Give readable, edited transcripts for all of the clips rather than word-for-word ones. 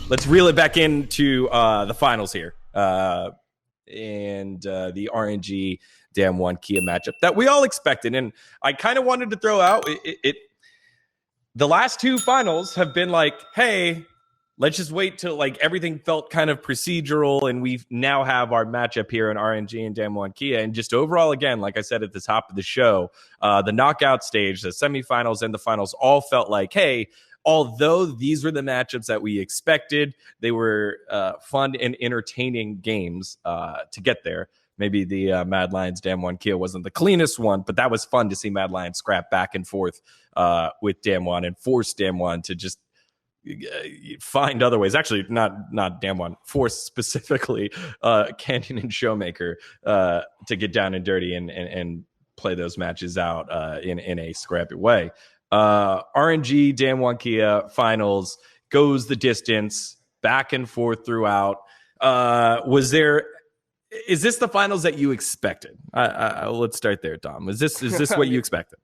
let's reel it back into the finals here. And the RNG Dam1 Kia matchup that we all expected. And I kind of wanted to throw out the last two finals have been like, hey, let's just wait till like everything felt kind of procedural, and we now have our matchup here in RNG and Dam1 Kia. And just overall, again, like I said at the top of the show, the knockout stage, the semifinals and the finals all felt like, hey, although these were the matchups that we expected, they were fun and entertaining games to get there. Maybe the Mad Lions Dam1 Kia wasn't the cleanest one, but that was fun to see Mad Lions scrap back and forth with Dam1 and force Dam1 to just find other ways. Actually, not Dam1, force specifically Canyon and Showmaker to get down and dirty and play those matches out in a scrappy way. RNG Dam1 Kia finals goes the distance, back and forth throughout. Is this the finals that you expected? Let's start there, Dom. Is this what you expected?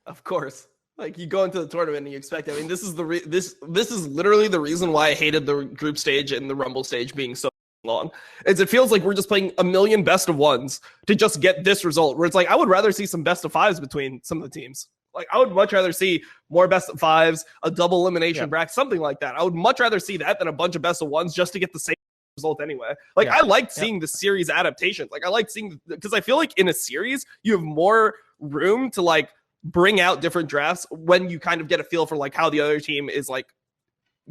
Of course. Like, you go into the tournament and you expect. I mean, this is this is literally the reason why I hated the group stage and the Rumble stage being so long. Is it feels like we're just playing a million best of ones to just get this result. Where it's like, I would rather see some best of fives between some of the teams. Like, I would much rather see more best of fives, a double elimination bracket, something like that. I would much rather see that than a bunch of best of ones just to get the same result anyway. Like, I liked seeing the series adaptations. Like, I like seeing, because I feel like in a series you have more room to like bring out different drafts when you kind of get a feel for like how the other team is like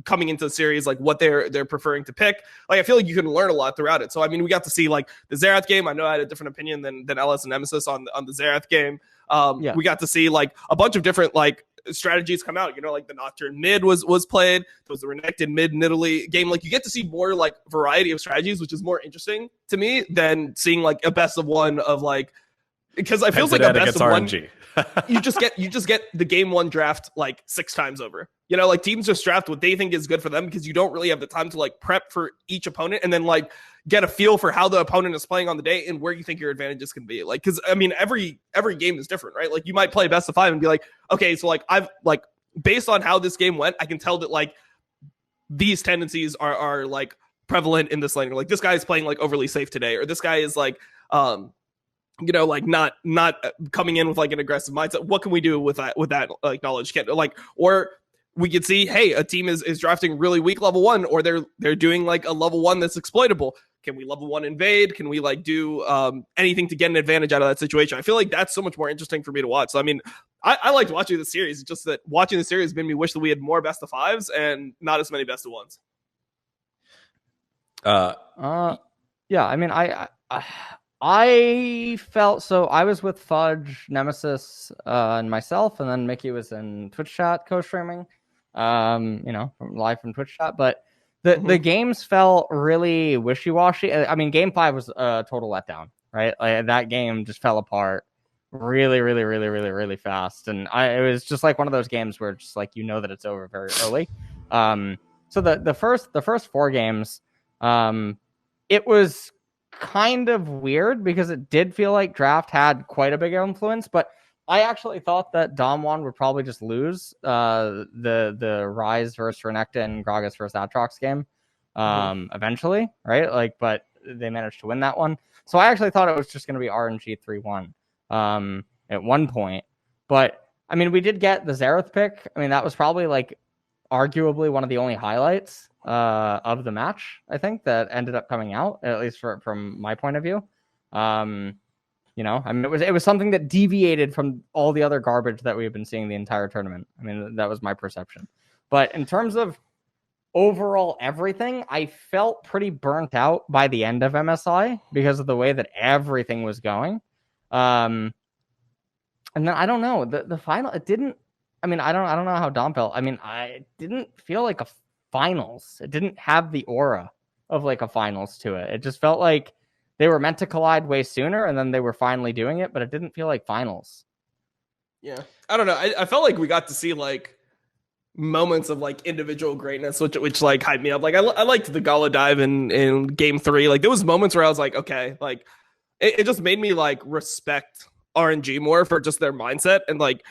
coming into the series, like what they're preferring to pick. Like, I feel like you can learn a lot throughout it. So I mean, we got to see like the Xerath game. I know I had a different opinion than LS and Nemesis on the Xerath game. We got to see like a bunch of different like strategies come out, you know, like the Nocturne mid was played. There was the Renekton mid in Italy game. Like, you get to see more like variety of strategies, which is more interesting to me than seeing like a best of one of like, because I feel like a best of RNG. One, you just get the game one draft like 6 times over. You know, like, teams just draft what they think is good for them because you don't really have the time to like prep for each opponent and then like get a feel for how the opponent is playing on the day and where you think your advantages can be. Like, because I mean, every game is different, right? Like, you might play best of 5 and be like, okay, so like I've like based on how this game went, I can tell that like these tendencies are like prevalent in this lane. Or like, this guy is playing like overly safe today, or this guy is like you know, like not coming in with like an aggressive mindset. What can we do with that like knowledge? Or we could see, hey, a team is drafting really weak level 1, or they're doing like a level 1 that's exploitable. Can we level 1 invade? Can we like do anything to get an advantage out of that situation? I feel like that's so much more interesting for me to watch. So I mean, I liked watching the series. It's just that watching the series made me wish that we had more best of 5s and not as many best of 1s. Yeah, I mean, I felt so. I was with Fudge, Nemesis, and myself, and then Mickey was in Twitch chat co-streaming, you know, live from Twitch chat. But the games felt really wishy-washy. I mean, Game 5 was a total letdown, right? Like, that game just fell apart really, really, really, really, really fast. And it was just like one of those games where it's just like, you know that it's over very early. So the first 4 games, it was kind of weird because it did feel like draft had quite a big influence, but I actually thought that Dom1 would probably just lose the Rise versus Renekton and Gragas versus Atrox game eventually, right? Like, but they managed to win that one. So I actually thought it was just going to be RNG 3-1 at one point. But I mean, we did get the Xerath pick. I mean, that was probably like arguably one of the only highlights of the match, I think, that ended up coming out, at least from my point of view. You know, I mean, it was something that deviated from all the other garbage that we've been seeing the entire tournament. I mean, that was my perception. But in terms of overall everything, I felt pretty burnt out by the end of MSI because of the way that everything was going. And then I don't know, the final, it didn't. I mean, I don't know how Dom felt. I mean, I didn't feel like a finals. It didn't have the aura of like a finals to it. It just felt like they were meant to collide way sooner, and then they were finally doing it, but it didn't feel like finals. Yeah, I don't know. I felt like we got to see like moments of like individual greatness, which like hyped me up. Like, I liked the Gala dive in game 3. Like, there was moments where I was like, okay, like it just made me like respect RNG more for just their mindset. And like,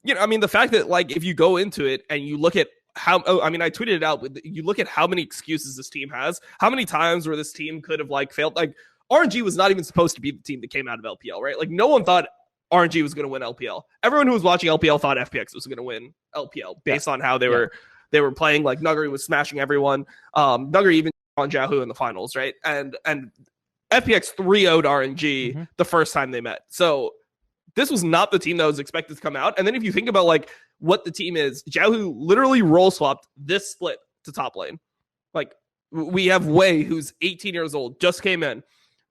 you know, I mean, the fact that like if you go into it and you look at I mean, I tweeted it out, but you look at how many excuses this team has, how many times where this team could have like failed. Like RNG was not even supposed to be the team that came out of LPL, right? Like no one thought RNG was going to win LPL. Everyone who was watching LPL thought FPX was going to win LPL based on how they were playing. Like Nuggery was smashing everyone. Nuggery even on Yahoo in the finals, right? And FPX 3-0'd RNG the first time they met. So this was not the team that was expected to come out. And then if you think about like what the team is, Yahoo literally role swapped this split to top lane. Like we have Wei, who's 18 years old, just came in.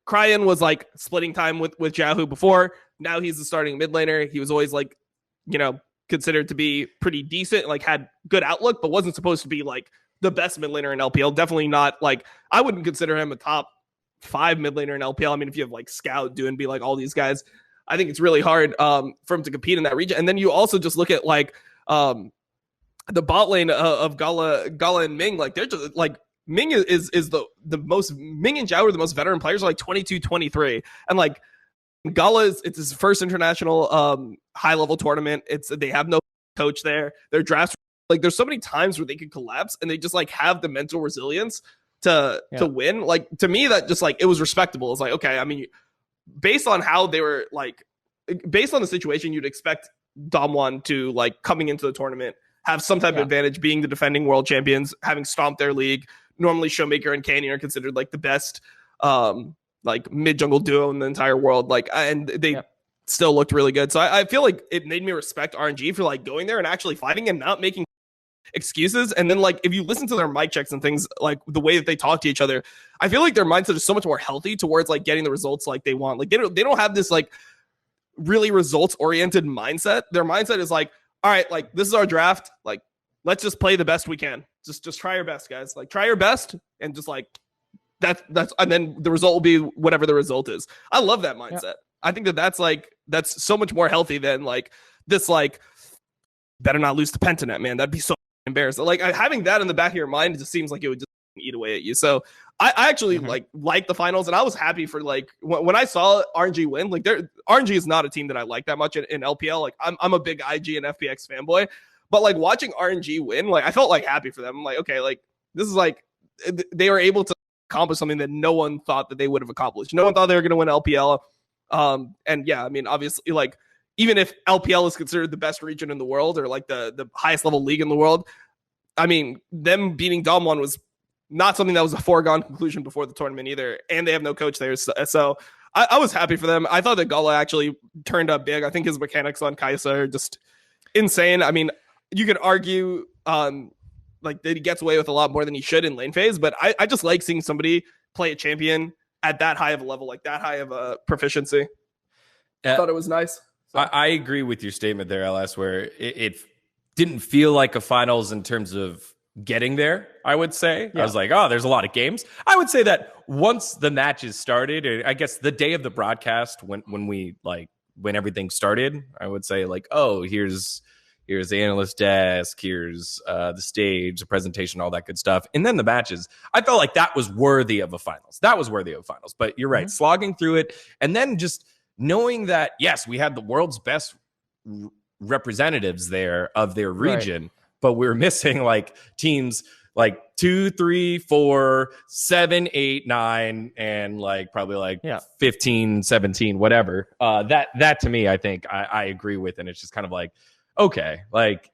Cryan was like splitting time with Yahoo before. Now he's the starting mid laner. He was always like, you know, considered to be pretty decent, like had good outlook, but wasn't supposed to be like the best mid laner in LPL. Definitely not like, I wouldn't consider him a top 5 mid laner in LPL. I mean, if you have like Scout, Do, and be like all these guys, I think it's really hard for him to compete in that region. And then you also just look at like the bot lane of Gala and Ming. Like they're just like, Ming is the most, Ming and Zhao are the most veteran players, are like 22, 23. And like Gala it's his first international high level tournament. They have no coach there. Their drafts, like there's so many times where they could collapse and they just like have the mental resilience to win. Like to me, that just like, it was respectable. It's like, okay, I mean, based on how they were like, based on the situation, you'd expect Dom1 to like coming into the tournament, have some type of advantage, being the defending world champions, having stomped their league. Normally Showmaker and Canyon are considered like the best like mid jungle duo in the entire world. Like, and they still looked really good. So I feel like it made me respect RNG for like going there and actually fighting and not making excuses. And then like if you listen to their mic checks and things, like the way that they talk to each other, I feel like their mindset is so much more healthy towards like getting the results like they want. Like they don't have this like really results oriented mindset. Their mindset is like, all right, like this is our draft, like let's just play the best we can. Just try your best, guys. Like try your best and just like that's and then the result will be whatever the result is. I love that mindset. I think that's so much more healthy than like this like better not lose to Pentanet, man. That'd be so embarrassing. Like having that in the back of your mind, it just seems like it would just eat away at you. So I actually like the finals, and I was happy for like when I saw RNG win. Like RNG is not a team that I like that much in LPL. Like I'm a big IG and FPX fanboy, but like watching RNG win, like I felt like happy for them. I'm like, okay, like this is like they were able to accomplish something that no one thought that they would have accomplished. No one thought they were going to win LPL. And yeah, I mean, obviously, like even if LPL is considered the best region in the world or like the highest level league in the world, I mean, them beating Dom1 was not something that was a foregone conclusion before the tournament either. And they have no coach there. So I was happy for them. I thought that Gala actually turned up big. I think his mechanics on Kaisa are just insane. I mean, you could argue like that he gets away with a lot more than he should in lane phase, but I just like seeing somebody play a champion at that high of a level, like that high of a proficiency. I thought it was nice. So. I agree with your statement there, LS, where it didn't feel like a finals in terms of getting there, I would say. I was like, oh, there's a lot of games. I would say that once the matches started, or I guess the day of the broadcast when everything started, I would say like, oh, here's the analyst desk, here's the stage, the presentation, all that good stuff. And then the matches, I felt like that was worthy of a finals. But you're right, slogging through it. And then just knowing that, yes, we had the world's best representatives there of their region, but we were missing like teams like 2, 3, 4, 7, 8, 9, and like probably like 15, 17, whatever. That to me, I think I agree with. And it's just kind of like, okay, like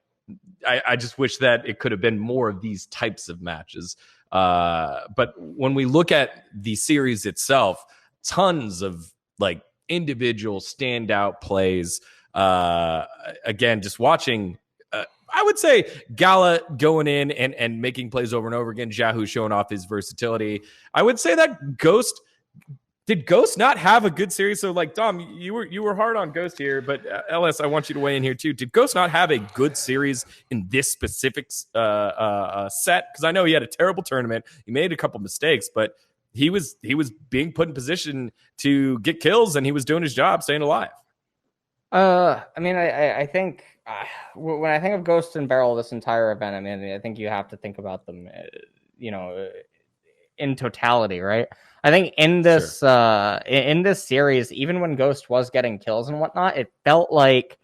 I just wish that it could have been more of these types of matches. But when we look at the series itself, tons of like individual standout plays. Again, just watching, I would say Gala going in and making plays over and over again. Yahoo showing off his versatility. I would say that Ghost. Did Ghost not have a good series? So, like, Dom, you were hard on Ghost here, but LS, I want you to weigh in here too. Did Ghost not have a good series in this specific set? Because I know he had a terrible tournament. He made a couple mistakes, but he was being put in position to get kills, and he was doing his job, staying alive. I mean, I think when I think of Ghost and Beryl this entire event, I mean, I think you have to think about them, in totality, right? I think in this in this series, even when Ghost was getting kills and whatnot, it felt like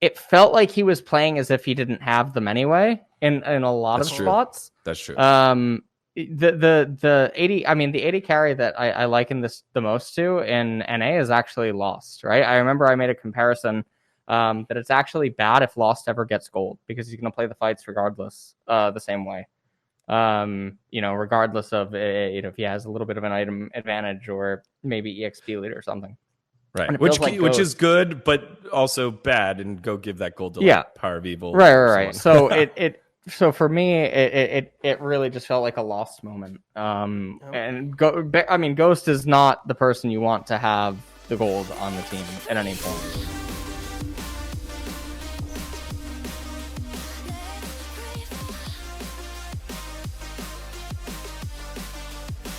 it felt like he was playing as if he didn't have them anyway in a lot That's of true. spots. That's true. The 80, I mean, the 80 carry that I liken this the most to in NA is actually Lost, right? I remember I made a comparison that it's actually bad if Lost ever gets gold because he's going to play the fights regardless, the same way. Regardless of if he has a little bit of an item advantage or maybe EXP lead or something. Right, which is good, but also bad, and go give that gold to Power of Evil. Right. So so for me, it really just felt like a lost moment. And Ghost is not the person you want to have the gold on the team at any point.